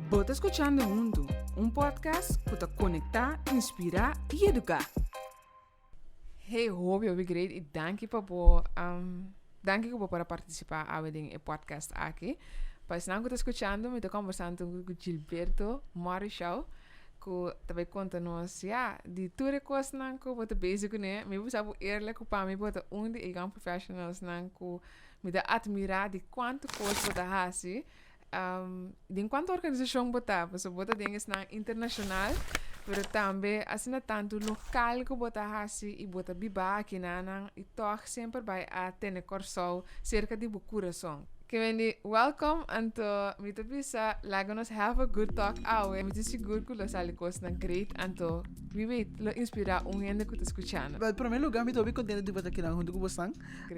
Bota escuchando Mundo, un podcast que te conecta, inspira y educa. Hey, hope you great e danke para participar en el podcast aqui. Pues não que escuchando, me tô conversando com Gilberto Marichal, que também conta-nos, de tudo coisas não que você basic né, me você sabe eerlijk para mim, você onde e gang professionals não que me dá admirar de quanto coisas você faz, de quanto organização você bota dinges na internacional, pero também assim na tanto local que você faz e você biba aqui na e toch sempre vai a ter corso cerca de coração. Kemendi, welcome anto mito bisa lagonos have a good talk awe mito seguro que lo sali cos na great anto we wait lo inspira gente que tá escuchando. Mas para mim lugar me tô bem contente de estar aqui na junto com você.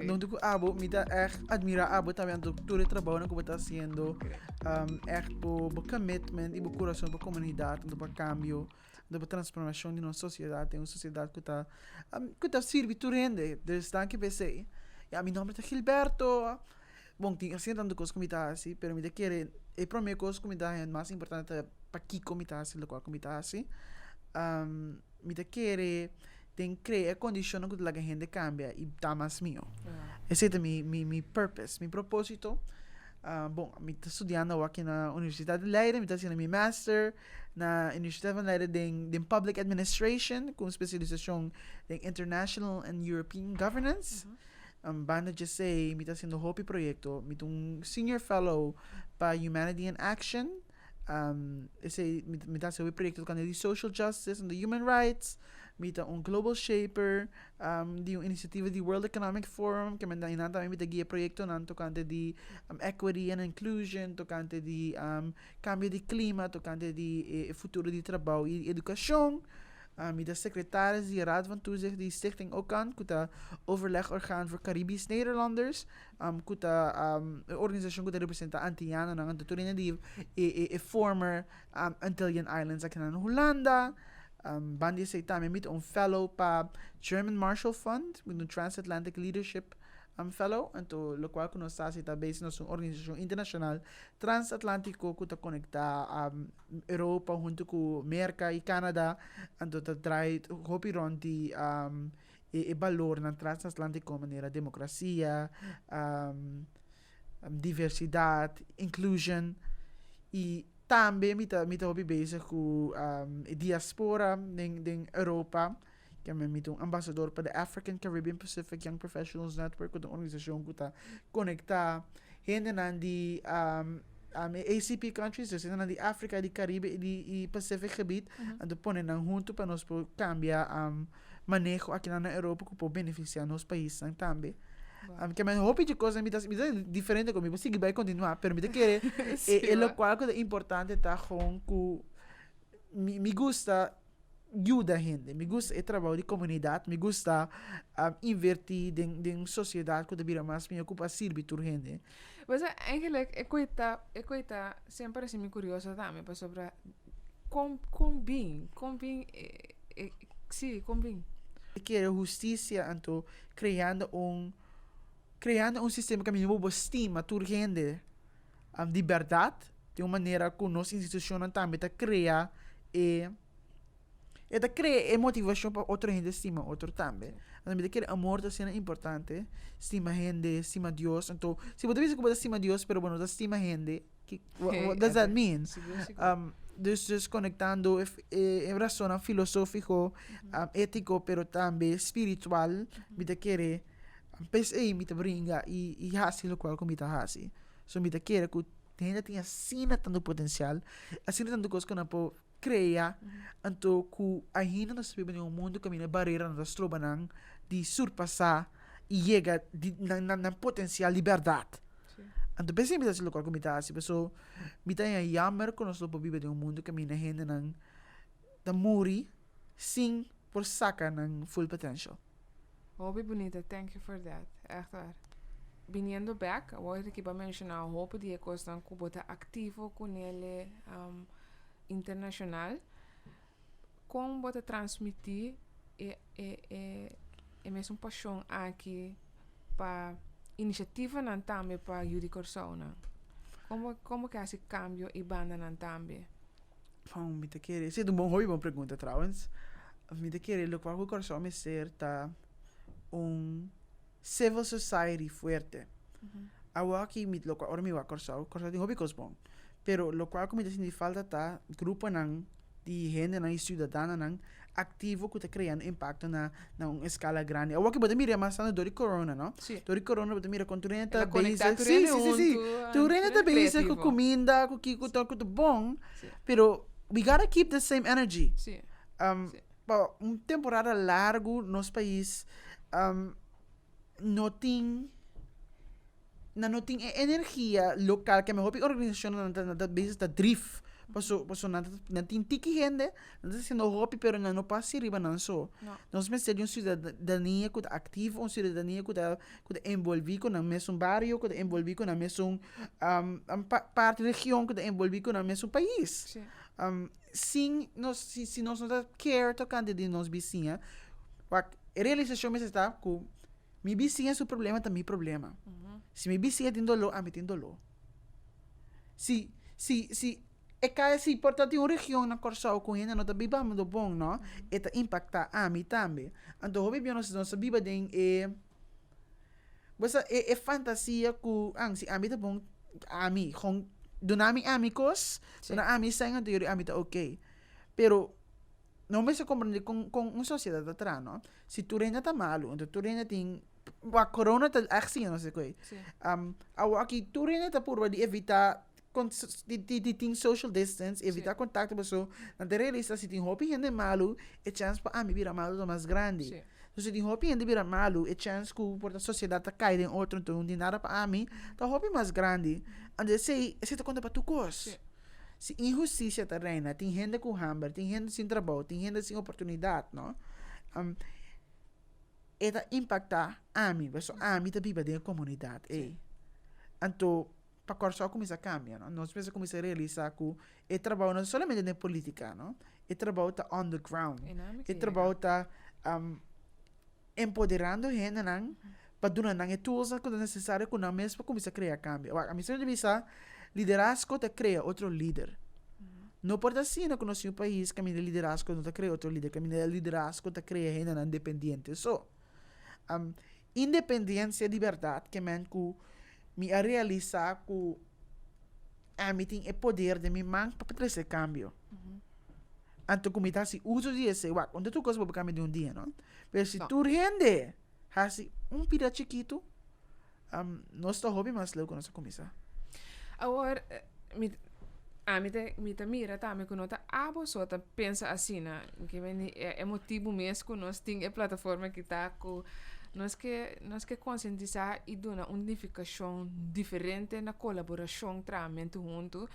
Junto com abo me dá admira abo também do todo o trabalho que você está fazendo. Por commitment e por coração para a comunidade, para cambio, para transformação de nossa sociedade, uma sociedade que está servindo tudo gente. Desde que pensei, meu nome é Gilberto. Bom, tinha assim tanto coisa como está assim, pero me querer e para mim coisa como está é mais importante para que como está assim, lo qual como está assim. Me querer tem criar condições que a gente cambia e tá mais meu. Esse é mi purpose, mi propósito. Bom, me estou estudando aqui na Universidade de Leiden, me estou fazendo meu master na Universidade de Leiden de Public Administration com especialização em International and European Governance. Banda de sei, me está sendo Hopi projeto, me senior fellow para Humanity in Action. Esse me está sendo projeto de social justice and the human rights. Me está global shaper de uma iniciativa de World Economic Forum que me dá também me está guia projeto nan tocante de equity and inclusion, tocante de cambio de clima, tocante de futuro de trabalho e educação. Me de secretaris die Raad van Toezicht die Stichting OCAN, kuta overlegorgaan voor Caribisch Nederlanders, kuta organisatie kuta representa Antillianen en Antillianen die former Antillian Islands aqui na Holanda. Bandi sei também met fellow pa German Marshall Fund, met Transatlantic Leadership fellow, então lo qual nós está também nós uma organização internacional transatlântico que está conectada a Europa junto com América e Canadá, então está traz hopi ronti e valor na transatlântico maneira democracia, diversidade, inclusion e também me tá hopi bezig com diaspora em Europa. Que me ambassador para a African Caribbean Pacific Young Professionals Network, uma organização que está conectada gente de ACP countries, gente de África, de Caribe e Pacific gebied, e de ponen junto para nós cambiar manejo aqui na Europa que pode beneficiar nos países também. Que me hope de coisa me dá diferente comigo, sim, vai continuar, pero me querer é lo qual é importante tá com me gusta ajuda a gente, me gusta o trabalho de comunidade, me gusta invertir em sociedade que devia mais me ocupa servir a gente. Mas eigenlijk, ik weet dat sempre assim me curiosa também para sobre combin, sim, combin. Que a justiça então criando um sistema que me estima a gente de verdade, de uma maneira que nossa instituição também está criar e crea motivação para outra gente estima outro também. Então, me amor está sendo importante, estima gente, estima Deus. Então, se você diz que você estima Deus, pero bueno, estima gente, what does that mean? Dus conectando em razão filosófico, ético, pero também espiritual, me querer pensei me brinca e hasi lo qual como está hasi. So me querer que a gente tenha assim tanto potencial, assim tanto coisa que não pode criar, então que ainda nós vivemos em um mundo que a barreira nós trobamos de surpassar e chegar na potencial liberdade. Então pensei me assim local como está assim, pessoal me tem jammer que nós vivemos em um mundo que a gente não da muri sim por sacar ng full potential. Hobby bonita, thank you for that. Echt waar. Viniendo back, voy a que mencionar hope die costan kubota activo con ele internacional com bota transmitir e mesmo paixão aqui para iniciativa não também para Judy Corsona. Como que esse cambio e banda não também? Me te querer. Isso é um bom hobby, boa pergunta, trouwens. Me te querer, lo qual coração me ser tá civil society fuerte. Agora aqui me lo qual ora me va coração tem hobby cos bom. Pero lo qual como me falta tá grupo nang di gente nang cidadana nang ativo que tá criando impacto na uma escala grande. Agora que você mira mais na dor de corona, não? Sim. Dor de corona você mira quando tu renta basic. Sim. Tu renta basic com comida, com bom. Pero we gotta keep the same energy. Sim. Pa temporada largo nos país não tem energia local que a minha organização na base da drift. Paso não tem tiki gente, não está sendo hobby, pero não passa riba não só. Nós precisamos de uma cidadania que é ativa, uma cidadania que é envolvida com o mesmo bairro, que é envolvida com o mesmo parte da região, que é envolvida com o mesmo país. Se nós não quer tocando de nós vizinhos, a realização está com mi vizinha é o problema, também problema. Se mi vizinha tem dolor, a mim tem dolor. Se é que importante uma região na Corsao com gente não está vivendo do bom, não? Eta impacta a mim também. Então, o bebê nossa vida tem é fantasia que se a mim tá bom, a mim com donami amigos, dona a mim sai então a mim tá ok. Pero não me se compreende com uma sociedade atrás, não? Se tu renda tá malo, então tu renda tem a corona tá assim, não sei qual. Aqui tu renda tá por de evitar tem social distance, evitar contato pessoa. Na realidade, se tem hobby gente malo, é chance para mim virar malo mais grande. Se tem hobby gente virar malo, é chance que a sociedade tá caindo em outro, então não tem nada para mim, tá hobby mais grande. Então, se tá conta para tu cos. Se injustiça tá reina, tem gente com hambre, tem gente sem trabalho, tem gente sem oportunidade, não? Eta impacta a mim, a mim tá viva dentro da comunidade. Então, para começar a começar a cambiar, não? Nós precisamos começar a realizar que o trabalho não é somente na política, não? O trabalho está on the ground. O trabalho está empoderando a gente, não? Para dar as tools que é necessário que nós mesmos para começar a criar cambio. A missão de visa liderazgo te cria outro líder. Não pode assim que nós um país que a liderazgo não te cria outro líder, que a liderazgo te cria gente independente. Independência e liberdade que me a realizar que a mim tem o poder de me manter para fazer esse cambio. Então, como está se uso de esse, onde tu coisa para cambiar de dia, não? Mas se tu rende, assim, pira chiquito, nosso hobby mais legal quando você começa. Agora, me mira também que nós só pensa assim, né? Que é motivo mesmo que nós temos a plataforma que está com nós que conscientizar e dar uma unificação diferente na colaboração tramente junto.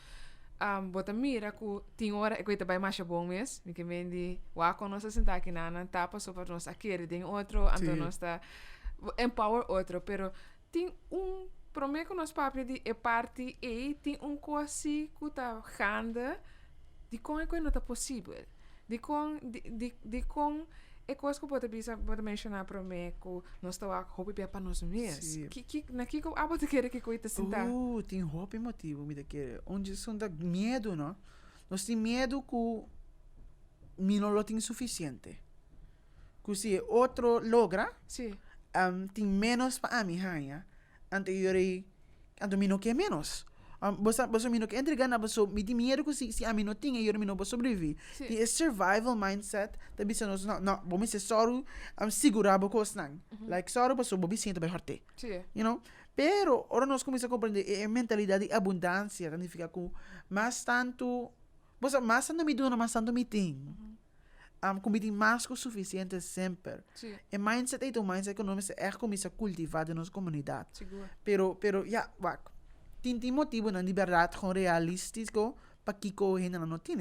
Bota mira que tem hora que vai mais bom mesmo, que vem de com nós sentar aqui na tapa só para nós aqui tem outro, então nós está empower outro, pero tem prometo que nós papo de parte e tem coisa que está ganda de como é que não está possível, de como é coisa que pode mencionar para mim que nós estamos a hobby para nós mesmos. Na que eu te quero que eu te sentar. Tem hobby motivo, me quer. Onde são da medo, não? Nós temos medo que me não tem suficiente. Que se outro logra, tem menos para mim, hanha. Então me não quer menos. Você me não quer entregar na pessoa, me tem medo que se a mim não tinha, eu não vou sobreviver. Tem esse survival mindset, também se nós não, vamos ser só segurar a coisa não. Like só a pessoa, vamos sentir bem forte. You know? Pero, ora nós começamos a compreender a mentalidade de abundância, significa que mais tanto me dona, mais tanto me tem. Como tem mais que o suficiente sempre. E mindset é um mindset que nós começamos a cultivar na nossa comunidade. Pero, tem motivo na liberdade com realístico para que a gente não tem.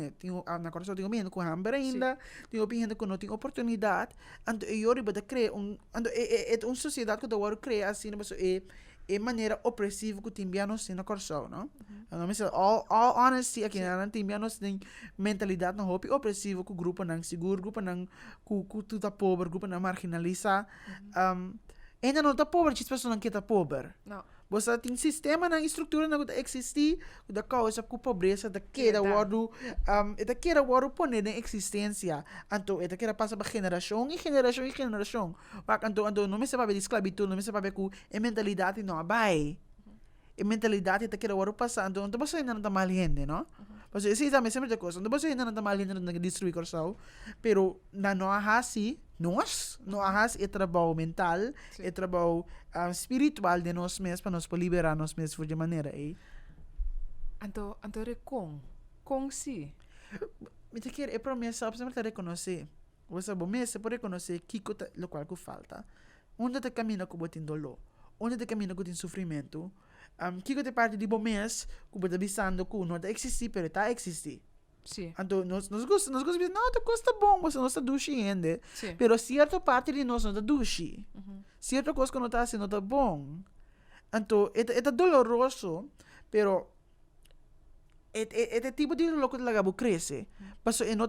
Na coração tem gente com hambre ainda, tem gente que não tem oportunidade. Então, eu vou criar uma sociedade que eu vou criar assim, é maneira opressiva que tem bianos na coração, não? All honesty, aqui não tem bianos tem mentalidade não hobby opressiva que o grupo não seguro, grupo não que tu tá pobre, grupo não marginaliza. Ainda não tá pobre, as pessoas não querem tá pobre. Não. Você tem sistema na estrutura na que existe da causa com pobreza da queda waro da queda waro poner na existência anto eta queda passa para geração e geração e geração anto não me sabe de esclavitud não me sabe com a mentalidade não vai a mentalidade da queda waro passando então você ainda não tá mal gente não mas esse também sempre de coisa então você ainda não tá mal gente não destruir coração pero na não hasi nós é trabalho mental, é trabalho espiritual de nós mesmos para nós liberar nós mesmos de maneira aí. Então é com si. Me te quer é promessa, você precisa reconhecer. Você você pode reconhecer que o qual que falta. Onde te caminha com botin dolor, onde te caminha com botin sofrimento. Que te parte de bom mês, que botin bisando que não existe, pero está existe. Sim. Então, nós gostamos de não, tá coisa bom, você não está duche ainda. Sim. Pero certa parte de nós não está duche. Certa coisa que não está assim, não está bom. Então, é doloroso, pero é tipo de louco que lagabo cresce. Mas é não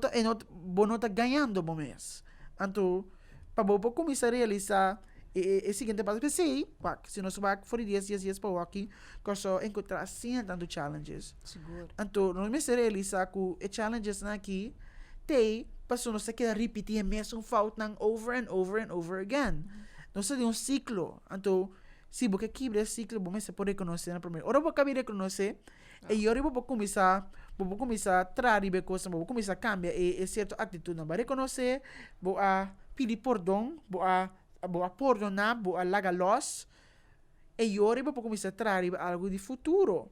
está ganhando bom mês. Então, para você começar a realizar o seguinte passo, pensei, se nós vamos for dias para aqui, que só encontrar assim tanto challenges. Seguro. Então, nós me realizar que os challenges aqui tem, para nós queda repetir mesmo falta over and over and over again. Nós tem ciclo. Então, se você quebra esse ciclo, você pode reconhecer na primeira. Ora, você reconhecer, e agora você começar a trazer coisas, você começar a cambiar e certa atitude, não vai reconhecer, você pedir perdão, você perdonar, você largar los, e agora você começar a trazer algo de futuro.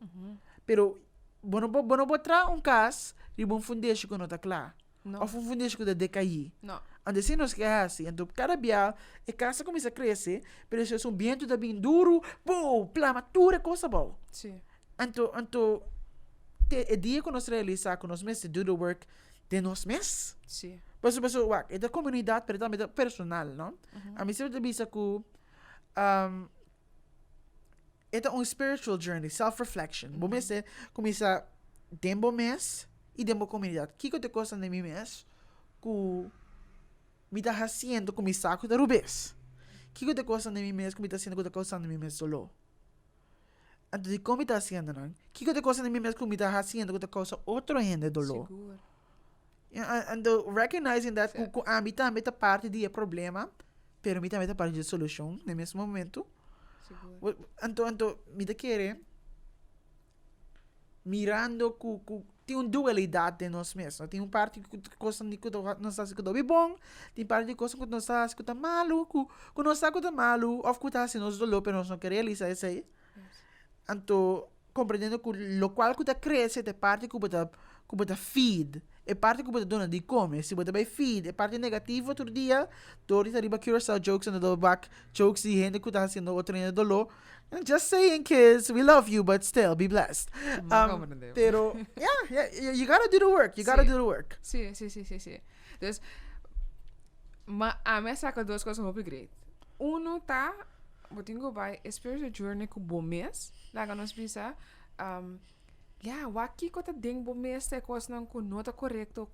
Pero, você não pode trazer caso de um fundamento que não está claro. Ou um fundamento que está decaído. Não. Assim nós que é assim. Então, cada dia, a casa começa a crescer, pero se é um vento da bem duro, boom, plamatura, coisa boa. Sim. Então, é dia que nós realizar, que nós mesmos do the work de nós mesmos. Sim. Mas, é da comunidade, pero também é personal, não? A mim sempre bisa que é um spiritual journey, self-reflection. Bom mês é começar tempo mês e tempo comunidade. O que eu te gosto de mim mês? Que me está fazendo começar com o rubês. O que eu te gosto de mim mês? Que me está fazendo com o coisa de mim mês solo. Então, como me está fazendo, não? O que eu te gosto de mim mês? Que me está fazendo com o coisa outro ainda dolor. Seguro. And recognizing that a mim também está parte do problema, pero a mim também está parte da solução no mesmo momento. Seguro. Então, me te querer mirando que tem uma dualidade de nós mesmos. Tem uma parte que coisa que não está sendo bom, tem parte de coisa que não está sendo malo, que não está sendo malo, ou que está sendo dolor, pero nós não queremos realizar isso aí. Então, compreendendo que o qual que cresce é parte que você feed, é parte que você dona de comer. Se você vai feed, é parte negativa outro dia, todo dia riba Curacao jokes and the back jokes de gente que está sendo outro ainda dolor. Just saying, kids, we love you, but still, be blessed. Pero, yeah, you gotta do the work. You gotta do the work. Sim. Dus, maar a minha saca duas coisas muito great. Uno tá, vou ter que vai spiritual journey com bom mês, lá que nós bisa, waki ko ta ding bom mês te coisa não com nota correto,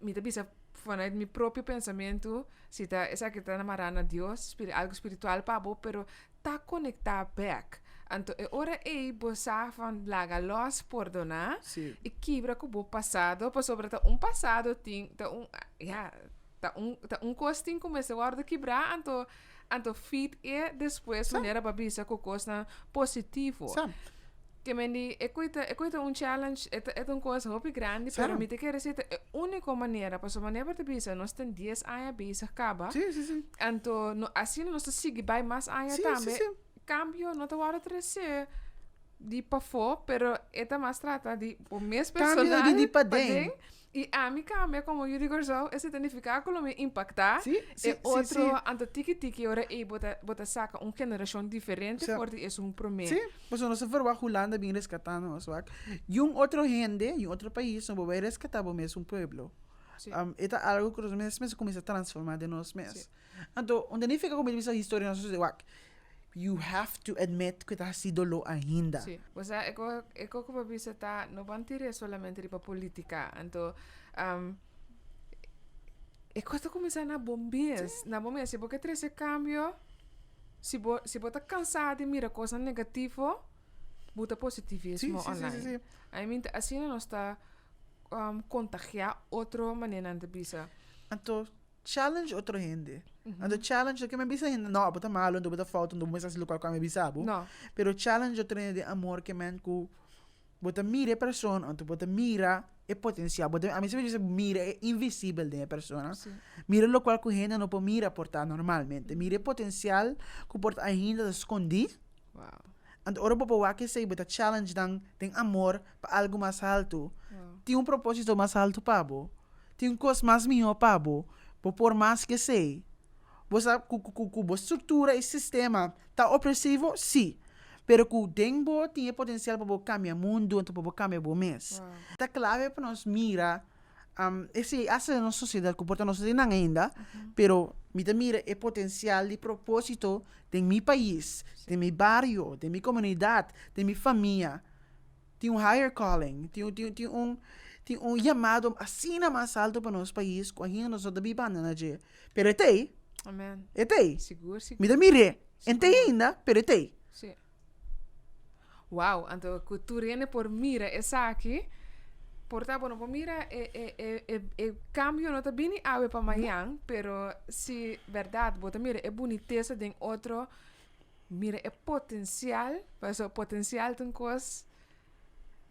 me tá bisa vanuit meu próprio pensamento, se tá essa que tá namarana a Deus, algo espiritual para bo, pero tá conectar back. Então, ora bossa van laga los perdonar e quebra com o passado, para sobre um passado tem tá costing começa a hora de quebrar, então fit e depois maneira para bisa com coisa positivo. Que me di, é um challenge, é coisa muito grande, pero me te quero dizer, é a única maneira, para maneira para bisa, nós temos 10 anos bisa acaba. Sim. Então, assim nós seguimos bem mais anos também. Cambio, não te vou trazer de para fora, pero é mais trata de o mesmo personal. Cambio de para dentro. E a mim cambia, como eu digo, esse significado que me impactar. Sim. Outro, ante tiki, ora bota saca uma geração diferente, porque é promessa. Sim, mas nós vamos ver Holanda bem rescatando, e outro gente, outro país, não vai rescatar o mesmo povo. É algo que nós mesmos começamos a transformar de nós mesmos. Então, onde nem fica como a história nós you have to admit que está sido lo ainda. Sim, você é como bisa tá não van tirar solamente para política, então é coisa começar na bombeias, se porque ter esse cambio se você cansado de mirar coisas negativas, bota positivismo online. Sí. I mean, assim nós está contagiar outra maneira de bisa. Então, challenge outro gente. Então, challenge que me bisa gente, não, bota malo, não bota falta, não bota lugar que me bisa, Não. pero challenge outro gente de amor que men ku bota mira pessoa, então bota mira é potencial, bota a mim se diz mira é invisível de pessoa. Sim. Mira lo qual que gente não pode mira portar normalmente. Mira potencial que porta ainda escondido. Wow. Então, ora para que sei bota challenge dan tem amor para algo mais alto. Wow. Tem propósito mais alto para bo. Tem coisa mais melhor para bo. Por mais que sei. Você com estrutura e sistema tá opressivo, sim. Pero que dengo tem potencial para cambiar o mundo, então para cambiar o mês. Wow. Tá clave para nós mira esse essa nossa sociedade que porta nossa não ainda, pero mira é potencial de propósito de meu país, de meu bairro, de minha comunidade, de minha família. Tem higher calling, tem chamado assim mais alto para nosso país, com a gente nós da bibana na je. Pero Amen. Seguro. mire, ente ainda, pero Sim. Wow, então cultura por mira essa aqui. Portanto, não mira cambio não tá bem ave para amanhã, pero se verdade, bota mira é boniteza de outro, mira é potencial, mas o potencial tem coisas,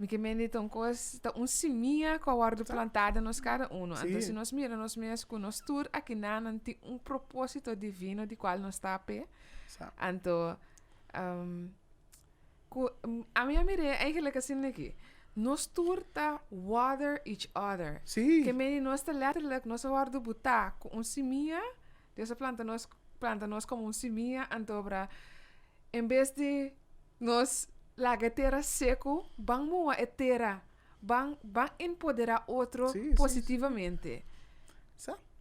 me que meni tem coisas, tá seminha que guardo plantada nos cada Então se nós mira nós mesmos com nós tour aqui não tem propósito divino de qual nós está a pé. Então a minha mira é eigenlijk assim aqui. Nós turta water each other. Sim. Que meni nós tá letterlijk nós guardo botar com seminha, dessa planta nós como seminha, então para em vez de nós laga terra seco, vamos a terra, vamos empoderar outro positivamente.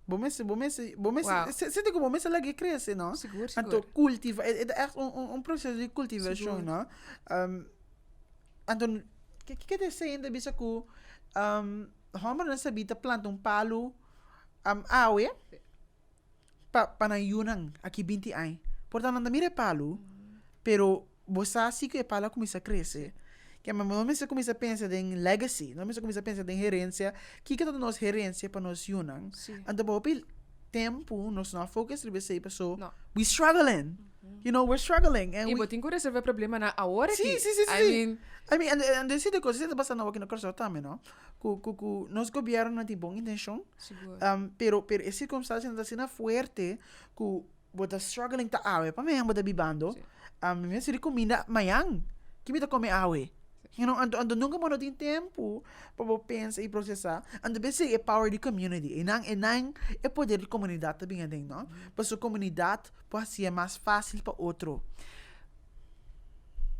Você tem como você lá que cresce, não? Seguro. Então cultiva, é processo de cultivação, não? Então que quer dizer ainda bisa ku homa na sabita planta palo awe pa na yunang aqui 20 ai. Portanto anda mira palo, pero você assim que palo começa a crescer. Que mas não me começa a pensar em legacy, não me começa a pensar em herência, que toda nossa herência para nós yunang. Então por tempo nós não focus sobre essa pessoa. We struggling. You know, we're struggling. E botin ko resolve problema na agora sim. I mean, and the city coisa está passando aqui no Corsão também, não? Nós governo não tem boa intenção. Pero a circunstância está sendo forte que bota struggling ta awe, para mim bota bibando. Me se recomenda amanhã que me tá comer awe. You know, ando nunca mo tem tempo para pensar e processar. Ando bem é power de community. Enang é poder de comunidade também adem, não? Para sua comunidade pode ser mais fácil para outro.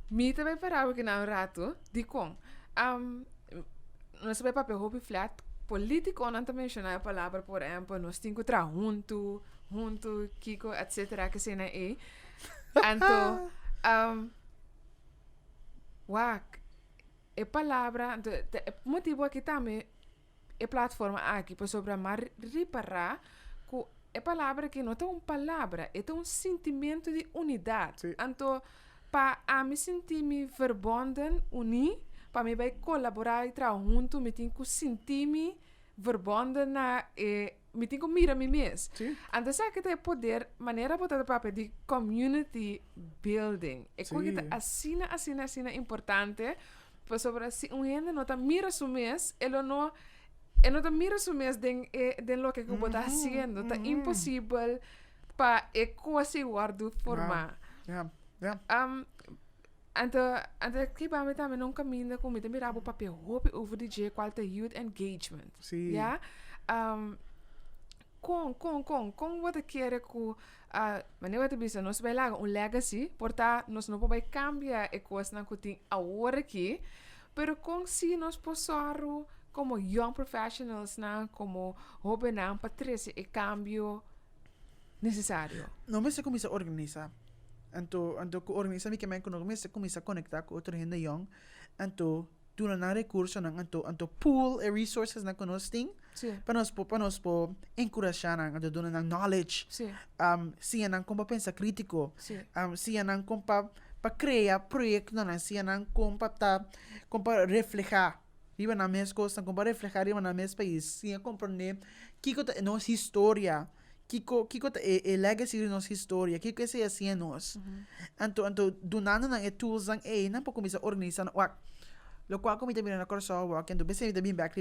Me também parava que não rato, de com. Nós vai papel hobby flat. Político não também mencionar a palavra, por exemplo, nós temos que trabalhar junto, Kiko, etc. que se não é. Então, a palavra, o motivo aqui também, a plataforma aqui, para sobre reparar que a palavra que não é uma palavra, é um sentimento de unidade. Então, para me sentir me verbonden, unir, para me vai colaborar e trabalhar junto, me tenho que sentir me verbonden na me tenho que mirar me mesmo. Então, sabe que tem poder, maneira botar papel de community building. É coisa assim importante. Pues sobre si un gente no te mira su mes, él no te mira su mes de lo que tú estás haciendo. Está imposible para casi guardar forma. Antes que para também não caminha com me mirar o papel over DJ qual é youth engagement. Sim. Ja? Com você quer que maneira de bisa nós vai lá legacy, portanto nós não podemos cambiar a coisa que tem agora aqui, pero com si nós possamos como young professionals como jovem para trazer o cambio necessário. Não me se começa a organizar. Então organizar que me começa a conectar com outra gente young. Então doon na recurso ng anto pool e resources na kunosting Sì. panos po encourage ng anto doon ng knowledge Sì. siya ng kung papensa kritiko Sì. siya ng kung pa-crea proyekto na siya ng kung pa-refleja riba na mes costa kung pa-refleja riba na mes país siya comprende kiko ta nos historia kiko ta legacy nos historia kiko siya siya nos anto dunano ng tools ang na po kumisa organisa na wak lo qual como também na corso wak ando bese também back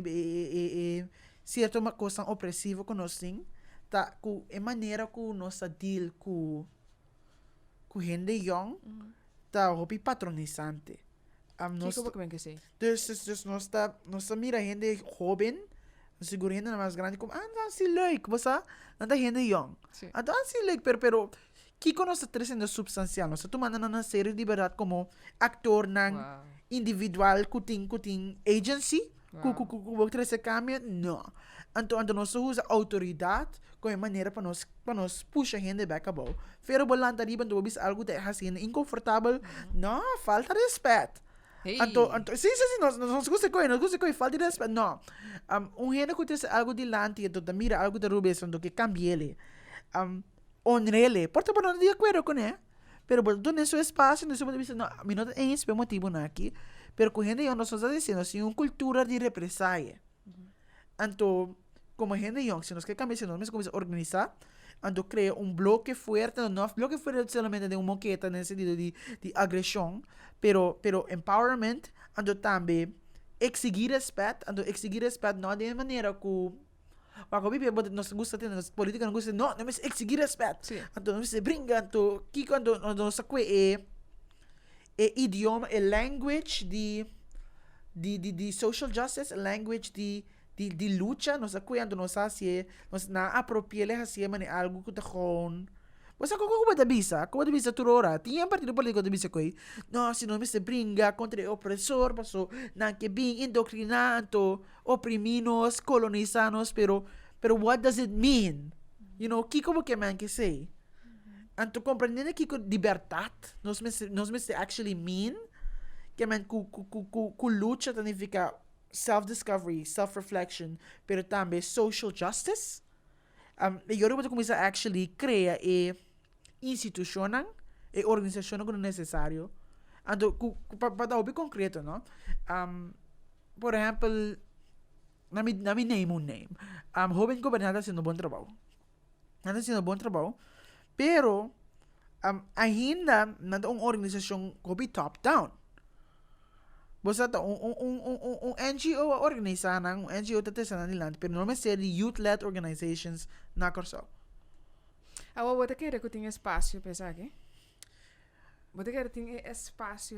certo uma coisa opressiva conosting ta ku maneira ku nossa deal ku gente young ta hopi patronizante Kiko ba que sei? dus nossa mira gente joven siguro gente na mais grande como não se leuk basta nada gente young Sì. então se leuk pero Kiko nossa trazendo substancial nossa tomando na série de verdade como actor ng Wow. individual kuting agency Wow. ku trazer cambio no anto nossa usa autoridade como maneira para nós puxa gente back about pero bolanta riban do bis algo te hasin inconfortável no falta de respeito Hey. anto sim nós gusta coi falta de respeito no gente que trazer algo de lante então mira algo de rubes do que cambie ele honrele porta para não de acordo com né pero botou nesse espaço nesse ponto de vista não me não é esse motivo não aqui pero com gente eu nós estamos dizendo assim uma cultura de represália anto como gente young se nós quer cambiar se nós começar a organizar anto cria bloque fuerte não bloque fuerte solamente de uma moqueta nesse sentido de agressão pero empowerment anto também exigir respeito não de maneira que Wako bibi but nos gusta tin nos politika nos gusta no mas exigir respeito. Sì. Anto nos brinca anto kiko anto nos kwe idioma language di social justice language di lucha nos kwe anto nos hasie nos na apropiele hasie mani algo que gewoon Basta ko da bisa turora. Tinha partido político da bisa koi. No, se não me se brinca contra o opressor, paso na que bem indoctrinado, opriminos, colonizanos, pero what does it mean? You know, kiko mo que man que say. Anto compreendendo kiko libertad, nos me se actually mean que man ku lucha significa self-discovery, self-reflection, pero também social justice. Eu vou começar a actually criar instituição e organização que é necessário. Então, para dar um concreto, não? Por exemplo, na mi name. Jovem governante está fazendo bom trabalho. Está fazendo bom trabalho. Pero, ainda não é uma organização que é top-down. Basta NGO organizar NGO está nila, pero não é ser youth-led organizations na Corso. Awa, você quer que tenha espaço, pensar aqui? Você quer ter espaço?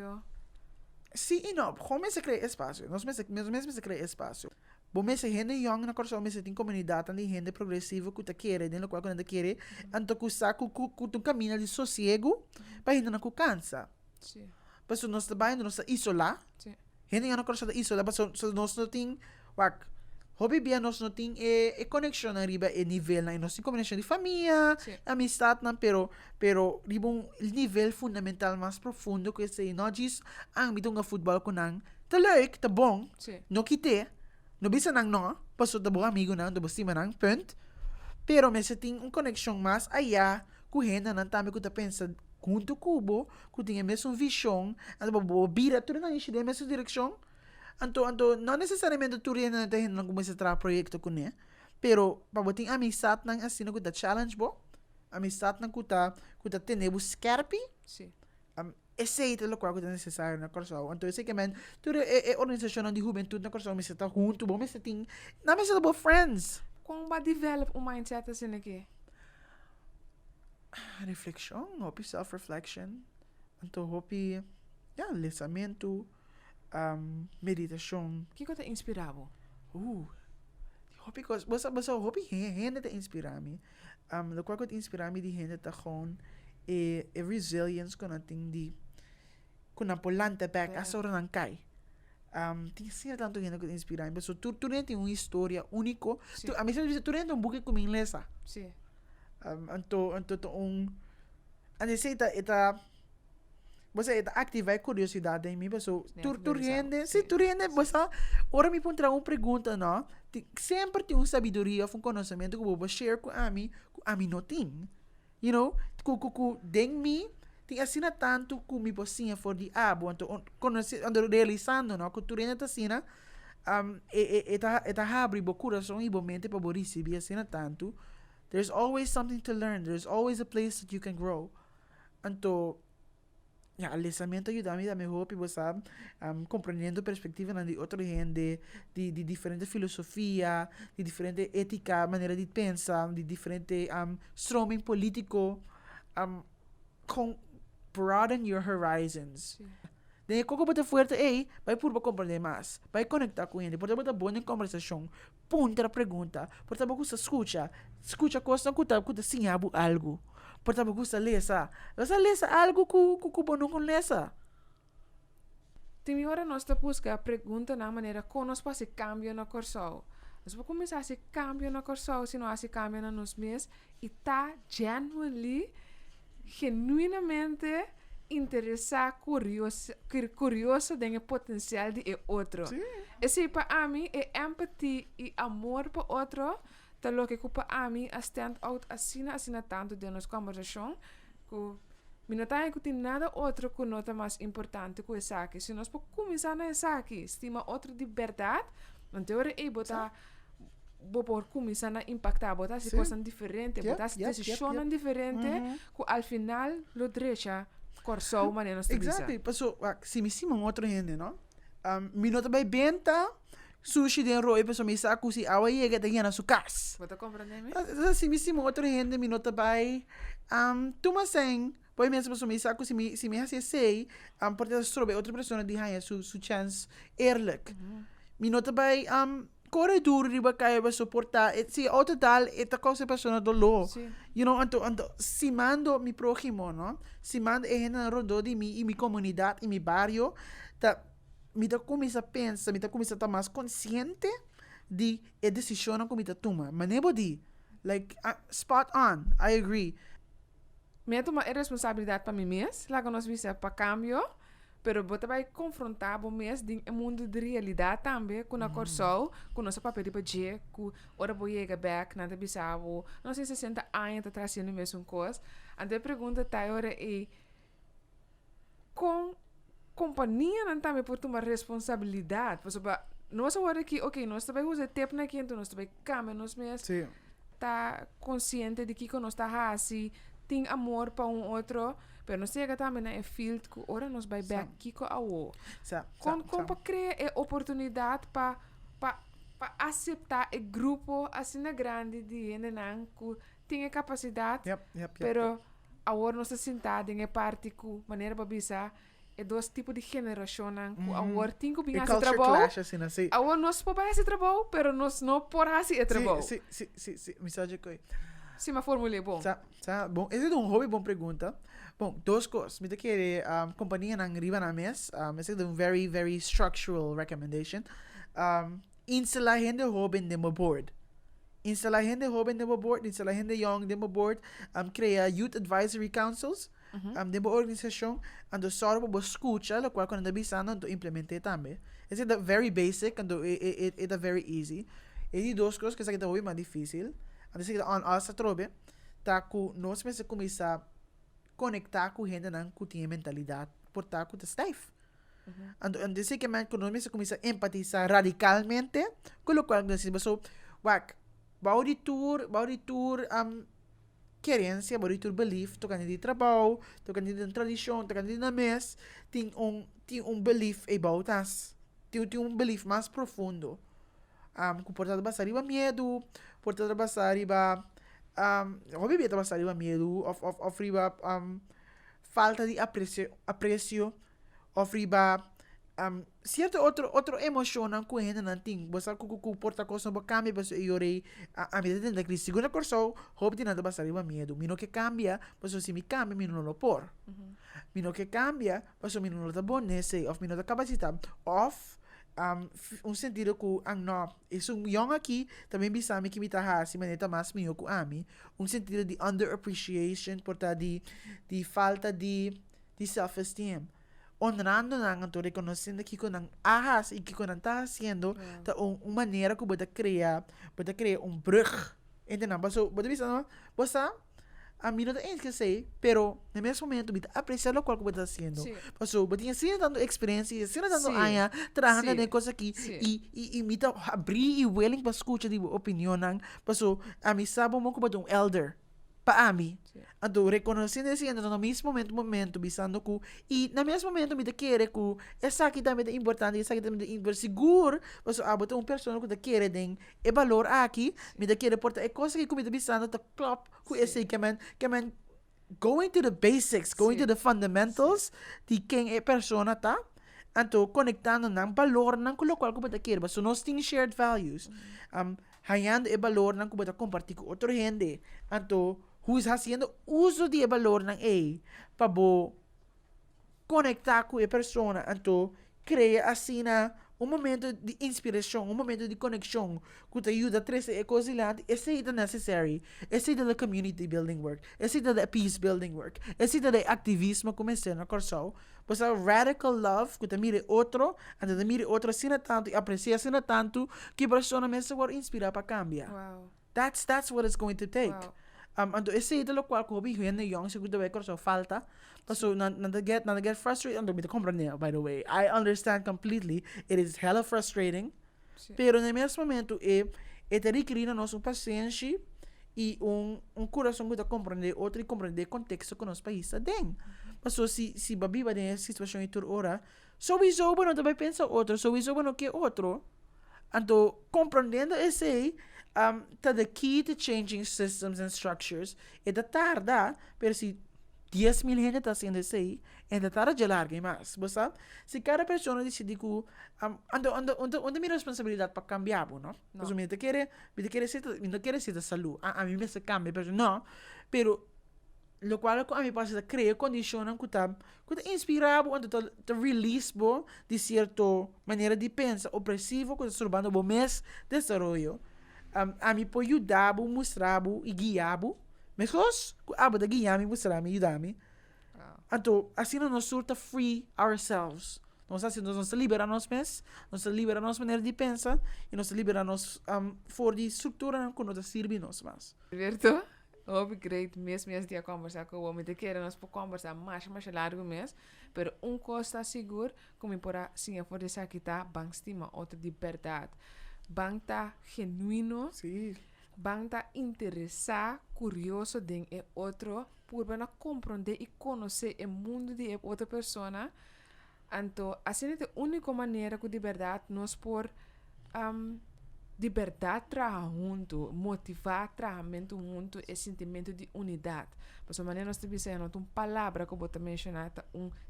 Sim e não, como se cria espaço? Nós mesmos se cria espaço. Bom, mas gente young na Corso, mas tem comunidade de gente progressiva que tá querer, dentro qual que quer, então que saco que caminha de sossego, para ainda não cansa. Sim. Paso nós trabalhamos, nós isolar. Sim. Hindi nga na sa isola, paso nós não tem, hobby bia nós não tem conexão na riba nível na nós tem conexão de família, amistad na pero riba nível fundamental mais profundo que esse não diz ang mitong nga futebol ko nang leuk, ta bom, no kite, no bisa nang no, paso ta bom amigo nang, ta bostima nang punt, pero may sa ting conexão mais aya, kuhena nang tami ko ta pensa junto cubo, que tinha mesmo visão, então bira tudo na enche da mesma direção. Então não necessariamente tudo ainda tem não começa a trabalhar projeto com né, pero para botar amizade nang assim no que challenge bo, amizade nang kuta tenebo scarpi. Sim. Esse é o qual que é necessário na Corso. Então esse que man tudo organização de juventude na Corso, mas está junto, bom, mas tem, não mas é friends. Como vai develop mindset assim aqui? Reflexão, hopi self-reflection, então hopi, lançamento, meditação. O que te inspirava? Hopi basta hopi gente te inspira-me. O qual que te inspira-me de gente tá com resilience com ating di com a polante back a sora ng kai. Tem siya tanto gente que te inspira-me, basta tu tem uma história único. A mim se tu tem um book com inglês. Sim. Anto ito você ativa a curiosidade em mim, pessoa. Tu rende, Sim. se tu rende, você, ora me põe uma pergunta, não? Sempre tem uma sabedoria, um conhecimento que eu vou share com a mim não tem. You know, den me, tem assim tanto que me pocinha for de então, quando realizando, não? Que tu rende assim, eta abre o coração e a mente para receber assim tanto. There's always something to learn. There's always a place that you can grow. Então, o alistamento ajuda-me a melhor, sabe? Compreendendo a perspectiva de outra gente, de diferente filosofia, de diferente ética, maneira de pensar, de diferente stroming político. Broaden your horizons. Sim. Daí, quando você forte, vai por compreender mais. Vai conectar com ele. Portanto, você boa em conversação. Punta a pergunta. Portanto, você escuta. Escuta coisa que você sim algo. Portanto, você lesa. Você lesa algo que você não conhece. Tem hora nós te busca a pergunta na maneira como nós pode cambio na corso. Nós vamos começar a se cambio na corso, se não há se cambio na nos mês e tá genuinamente interessar, curioso do potencial de outro. Sim. Esse para mim é empatia e amor para outro. Então, o que para mim é stand out assim tanto de nossa conversação que me notar que tem nada outro que nota mais importante que essa aqui. Se nós podemos começar na essa aqui, estima outro de verdade, então eu botar por começar a impactar, botar se coisas diferentes, botar se decisões diferentes, que ao final lo deixa corso maneira de vida. Exactly. Paso, se me sima outro gente, não? Me nota bem benta, sushi de roi, paso me saco si awa yega de na su cas. Você compreende? Se me sima outro gente, me nota bem, tuma sem, poi mesmo paso me saco se me hace sei, porque strobe outra pessoa de hanha su chance eerlijk. Me nota bem, corredor riba kaya ba suportar si auto tal ita cosa persona dolo you know anto si mando mi prójimo no si mando na rodo de mi e mi comunidad e mi barrio ta mi ta começa a pensar mi ta começa a estar mais consciente de a decisão que mi ta toma manego di like spot on I agree me toma responsabilidade para mim mesmo lá que nós visa para cambio. Pero você vai confrontar o mesmo de mundo de realidade também com a corso, com nosso papel de budget, com ora vou chegar back na bisavo, não sei se 60 anos está trazendo a mesma coisa. Então a pergunta tá ora é com companhia não também por tomar responsabilidade, porque nós agora que, ok, nós também usamos tempo na quinta, nós também câmbio nós mesmos, tá consciente de que nós está assim, tem amor para outro. Pero não chega também na field que ora nós vai back kiko awo. Com para criar a oportunidade para aceitar o grupo assim na grande de gente que tem a capacidade. Pero agora nós sentado em parte que maneira para pensar é dois tipos de geração que agora tem que vir a trabalho. Agora nós podemos fazer trabalho, pero nós não podemos fazer trabalho. Sim, mensagem que sim, uma fórmula é bom. Bom, essa é um hobby, boa pergunta. Bom, duas coisas. Me querer companhia na riba na mes. Essa é uma very, very structural recommendation. Instalar gente hobby no board. Instalar gente hobby no board. Instalar gente young no board. Criar youth advisory councils. De organização. Ando só para escutar, lo qual quando bisando ando implementar também. Essa é very basic, ando é very easy. E duas coisas que essa é hobby mais difícil. Ando se on us trobe. Tá com nós mesmo começar conectar com gente que tem mentalidade portar com o staff. Então, sei que quando nós começamos a empatizar radicalmente, com o qual nós dizemos, bauditur, querência, bauditur belief, tocando de trabalho, tocando de tradição, tocando de mes, tem belief about us, tem belief mais profundo. Portanto, basta riba medo, portanto, basta riba obviamente basta riba medo, of riba falta de aprecio, of riba certo outro emoção que ainda não tem, basta que porta coisa não cambia, basta eu orei a medida da crise segunda corso, hope de nada basta riba medo, mino que cambia, basta se me cambia, mino não lo por, mino que cambia, basta mino não tá bom nesse, of mino da capacidade, of sentido que no isso young aqui também bisame que me tá assim maneira mais meu que ami sentido de underappreciation porta de falta de de self-esteem. Honrando nang to reconociendo que con ahas y que con está haciendo ta una manera que puede crear brug. Entendeu? Paso, pode ver não? Você a mim não tem que sei, pero no mesmo momento me apreciar o qual que você está haciendo. Paso, você tinha dando experiência, sendo dando aia, trabalhando em coisa aqui e me tá abrir e willing para escutar de opinião nang. Paso, a mim sabe como que um elder. Pa ami. Ando reconhecendo esse no mesmo momento bisando que e no mesmo momento me querer que essa aqui também é importante, essa aqui também é seguro, mas abota uma pessoa que quer den e valor aqui, me querer portar é coisa que me bisando tá club que esse que man going to the basics, going to the fundamentals de quem é persona tá. Anto conectando ng valor ng kulo qual ko quer, mas nós temos shared values. Hayando e valor ng ko compartir com outro gente. Anto who's haciendo uso de valor ng para conectar com a persona, então cria assim momento de inspiração, momento de conexão que te ajuda a trazer coisas lá. Esse é necessário, esse é da community building work, esse é da peace building work, esse é da ativismo começando a corso. Pois a radical love que te mire outro, então te mire outro assim tanto e aprecia assim tanto que a persona mesmo vai inspirar para cambiar. Wow. That's what it's going to take. Wow. Ando esse é o qual ko bihuan na young siguro vai corso falta. So nada get frustrated. Ando me compreender, by the way. I understand completely. It is hella frustrating. Sim. Pero no mesmo momento te requer nós paciência e coração que compreender outro e compreender contexto que nosso país está dentro. Mas se babi vai nessa situação e toda hora, sowieso não também pensa outro, sowieso não quer outro. Ando compreendendo esse the key to changing systems and structures é da tarda, pero se 10,000 gente está sendo assim, é da tarda de larga mais, sabe? Se cada pessoa decide que onde minha responsabilidade para cambiar, não? Mas eu me quer ser da saúde, a mim me se cambia, pero não, pero lo qual a mim passa a criar condições que tá inspirado, onde te release de certa maneira de pensar opressivo que está surgindo o mês de desenvolvimento. A mim pode ajudar, mostrar e guiar, mas da guiar, mostrar, ajudar. Então, assim nós surta free ourselves. Nós assim nós liberamos nós liberamos nossa maneira de pensar e nós liberamos for de estrutura que nós serve nós mais. Certo? Houve great mesmo dia conversar com o homem de querer nós por conversar mais largo mês, pero costa seguro como por assim for essa que tá bang estima outra de verdade. Bang tá genuíno. Sim. Bang tá interessar, curioso de outro, por bem compreender e conhecer o mundo de outra pessoa. Então, assim é a única maneira que de verdade nós por de verdade trabalhar junto, motivar trabalhamento junto e sentimento de unidade. Por essa maneira nós temos que uma palavra que eu vou mencionar,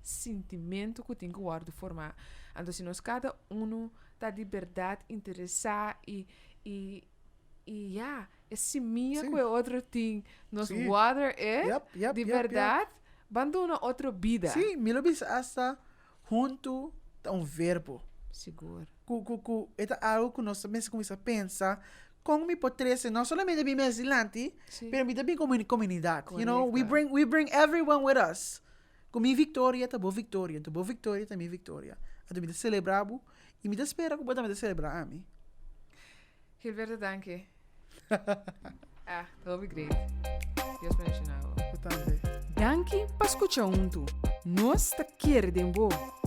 sentimento que tem que guardar formar. Então, se nós cada está de verdade interessado e esse minha que é outro tem, nós water de verdade, abandona outra vida. Sim, me lo bis hasta junto tá verbo. Seguro. É algo que nós também começamos a pensar como me pode ser não somente bem mais adiante, mas também como comunidade. You know, we bring everyone with us. Com minha vitória, tá boa vitória, tá minha vitória. Então me celebramos e me espera que podemos celebrar a mim. Gilberto, danke. Dat was great. Deus me ensinou. Portanto, danke para escutar junto. Nós te queremos.